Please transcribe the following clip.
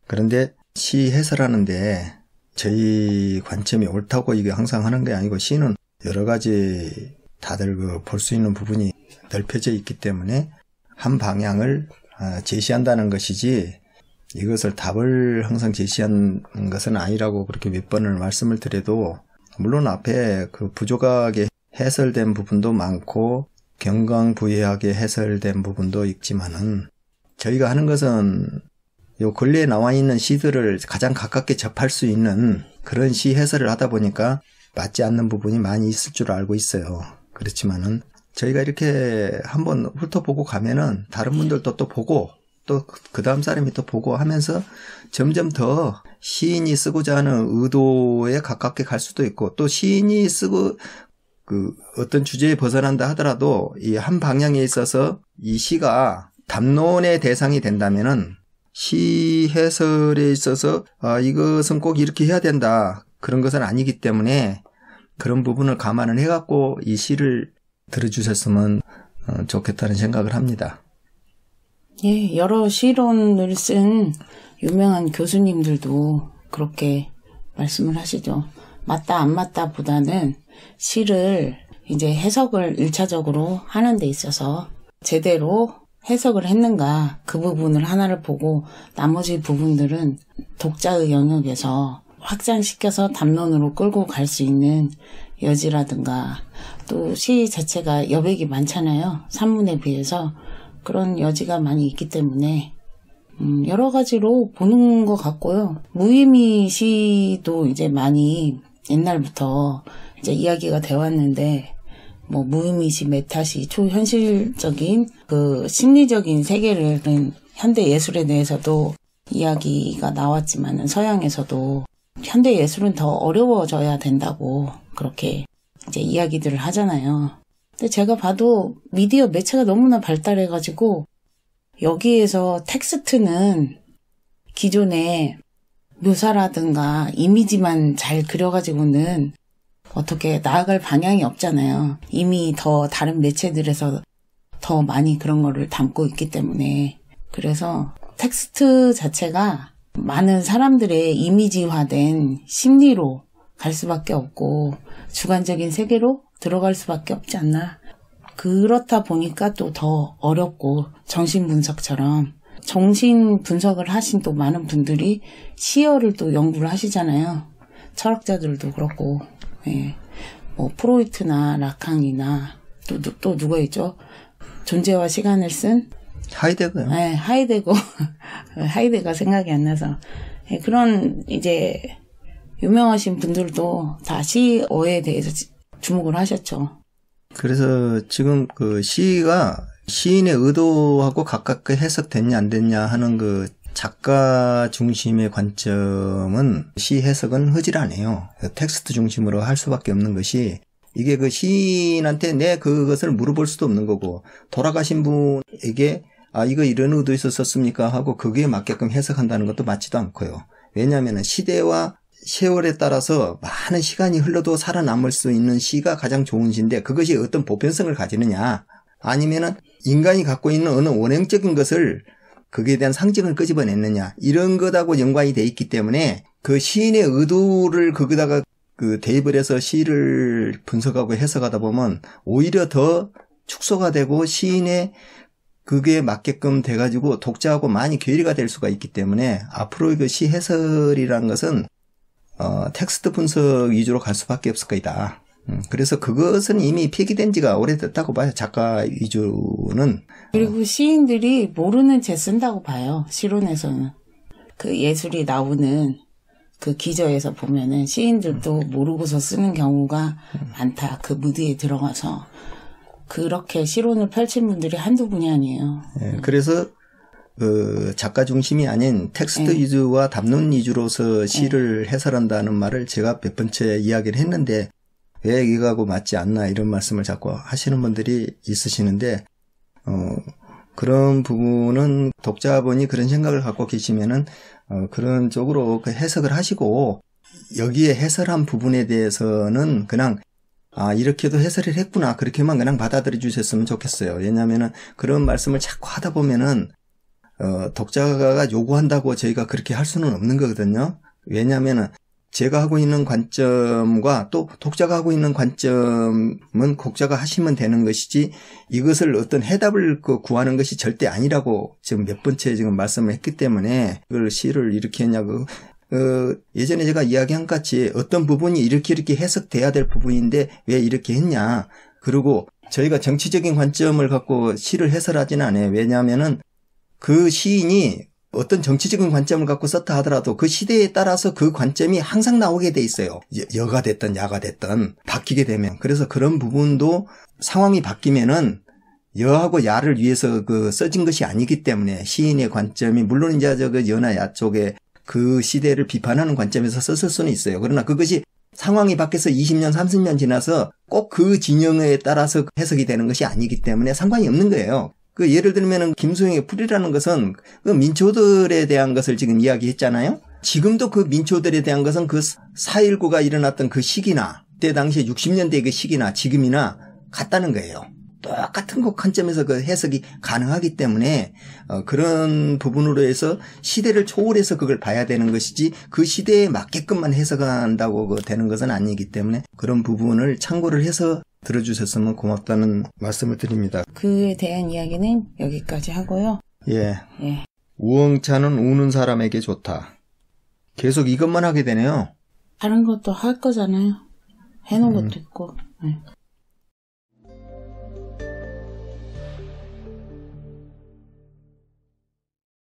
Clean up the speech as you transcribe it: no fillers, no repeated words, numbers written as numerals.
그런데 시 해설하는데 저희 관점이 옳다고 이게 항상 하는 게 아니고 시는 여러 가지 다들 볼 수 있는 부분이 넓혀져 있기 때문에 한 방향을 제시한다는 것이지 이것을 답을 항상 제시하는 것은 아니라고 그렇게 몇 번을 말씀을 드려도 물론 앞에 그 부족하게 해설된 부분도 많고 경강부회하게 해설된 부분도 있지만은 저희가 하는 것은 요 근래에 나와 있는 시들을 가장 가깝게 접할 수 있는 그런 시 해설을 하다 보니까 맞지 않는 부분이 많이 있을 줄 알고 있어요. 그렇지만은 저희가 이렇게 한번 훑어보고 가면은 다른 분들도 또 보고 또 그 다음 사람이 또 보고 하면서 점점 더 시인이 쓰고자 하는 의도에 가깝게 갈 수도 있고 또 시인이 쓰고 그 어떤 주제에 벗어난다 하더라도 이 한 방향에 있어서 이 시가 담론의 대상이 된다면은 시 해설에 있어서 이것은 꼭 이렇게 해야 된다 그런 것은 아니기 때문에 그런 부분을 감안을 해갖고 이 시를 들어주셨으면 좋겠다는 생각을 합니다. 예, 여러 시론을 쓴 유명한 교수님들도 그렇게 말씀을 하시죠. 맞다 안 맞다 보다는 시를 이제 해석을 1차적으로 하는 데 있어서 제대로 해석을 했는가 그 부분을 하나를 보고 나머지 부분들은 독자의 영역에서 확장시켜서 담론으로 끌고 갈 수 있는 여지라든가 또 시 자체가 여백이 많잖아요. 산문에 비해서 그런 여지가 많이 있기 때문에 여러 가지로 보는 것 같고요. 무의미 시도 이제 많이 옛날부터 이제 이야기가 되어 왔는데 뭐 무의미시, 메타시, 초현실적인 그 심리적인 세계를 현대 예술에 대해서도 이야기가 나왔지만은 서양에서도 현대 예술은 더 어려워져야 된다고 그렇게 이제 이야기들을 하잖아요. 근데 제가 봐도 미디어 매체가 너무나 발달해가지고 여기에서 텍스트는 기존의 묘사라든가 이미지만 잘 그려가지고는 어떻게 나아갈 방향이 없잖아요. 이미 더 다른 매체들에서 더 많이 그런 거를 담고 있기 때문에 그래서 텍스트 자체가 많은 사람들의 이미지화된 심리로 갈 수밖에 없고 주관적인 세계로 들어갈 수밖에 없지 않나. 그렇다 보니까 또 더 어렵고 정신분석처럼 정신분석을 하신 또 많은 분들이 시어를 또 연구를 하시잖아요. 철학자들도 그렇고 예. 뭐 프로이트나 라칸이나 또 누가 있죠? 존재와 시간을 쓴 하이데거요. 네, 하이데거. 하이데거 생각이 안 나서 예, 그런 이제 유명하신 분들도 다 시어에 대해서 주목을 하셨죠. 그래서 지금 그 시가 시인의 의도하고 가깝게 해석됐냐 안 됐냐 하는 그 작가 중심의 관점은 시 해석은 허질하네요. 텍스트 중심으로 할 수밖에 없는 것이 이게 그 시인한테 내 그것을 물어볼 수도 없는 거고 돌아가신 분에게 이거 이런 의도 있었습니까 하고 그게 맞게끔 해석한다는 것도 맞지도 않고요. 왜냐하면 시대와 세월에 따라서 많은 시간이 흘러도 살아남을 수 있는 시가 가장 좋은 시인데 그것이 어떤 보편성을 가지느냐 아니면은 인간이 갖고 있는 어느 원형적인 것을 거기에 대한 상징을 끄집어냈느냐 이런 것하고 연관이 돼 있기 때문에 그 시인의 의도를 거기다가 그 대입을 해서 시를 분석하고 해석하다 보면 오히려 더 축소가 되고 시인의 그게 맞게끔 돼가지고 독자하고 많이 괴리가 될 수가 있기 때문에 앞으로 그 시 해설이라는 것은 텍스트 분석 위주로 갈 수밖에 없을 거다. 그래서 그것은 이미 폐기된 지가 오래됐다고 봐요. 작가 위주는. 그리고 시인들이 모르는 채 쓴다고 봐요. 시론에서는. 그 예술이 나오는 그 기저에서 보면은 시인들도 모르고서 쓰는 경우가 많다. 그 무드에 들어가서. 그렇게 시론을 펼친 분들이 한두 분이 아니에요. 네, 그래서 그 작가 중심이 아닌 텍스트 위주와 담론 위주로서 시를 해설한다는 말을 제가 몇 번째 이야기를 했는데 왜 이거하고 맞지 않나 이런 말씀을 자꾸 하시는 분들이 있으시는데 그런 부분은 독자분이 그런 생각을 갖고 계시면은 그런 쪽으로 그 해석을 하시고 여기에 해설한 부분에 대해서는 그냥 이렇게도 해설을 했구나 그렇게만 그냥 받아들여 주셨으면 좋겠어요. 왜냐하면은 그런 말씀을 자꾸 하다 보면은 독자가 요구한다고 저희가 그렇게 할 수는 없는 거거든요. 왜냐하면 제가 하고 있는 관점과 또 독자가 하고 있는 관점은 독자가 하시면 되는 것이지 이것을 어떤 해답을 구하는 것이 절대 아니라고 지금 몇 번째 지금 말씀을 했기 때문에 그걸 시를 이렇게 했냐고. 예전에 제가 이야기한 것 같이 어떤 부분이 이렇게 해석돼야 될 부분인데 왜 이렇게 했냐. 그리고 저희가 정치적인 관점을 갖고 시를 해설하지는 않아요. 왜냐하면은 그 시인이 어떤 정치적인 관점을 갖고 썼다 하더라도 그 시대에 따라서 그 관점이 항상 나오게 돼 있어요. 여가 됐든 야가 됐든 바뀌게 되면. 그래서 그런 부분도 상황이 바뀌면은 여하고 야를 위해서 써진 것이 아니기 때문에 시인의 관점이 물론 이제 여나 야 쪽에 그 시대를 비판하는 관점에서 썼을 수는 있어요. 그러나 그것이 상황이 바뀌어서 20년, 30년 지나서 꼭 그 진영에 따라서 해석이 되는 것이 아니기 때문에 상관이 없는 거예요. 예를 들면은 김소영의 풀이라는 것은 그 민초들에 대한 것을 지금 이야기했잖아요. 지금도 그 민초들에 대한 것은 그 4.19가 일어났던 그 시기나 그때 당시에 60년대 그 시기나 지금이나 같다는 거예요. 똑같은 관점에서 그 해석이 가능하기 때문에 그런 부분으로 해서 시대를 초월해서 그걸 봐야 되는 것이지 그 시대에 맞게끔만 해석한다고 되는 것은 아니기 때문에 그런 부분을 참고를 해서 들어주셨으면 고맙다는 말씀을 드립니다. 그에 대한 이야기는 여기까지 하고요. 예. 우엉차는 우는 사람에게 좋다. 계속 이것만 하게 되네요. 다른 것도 할 거잖아요. 해놓은 것도 있고.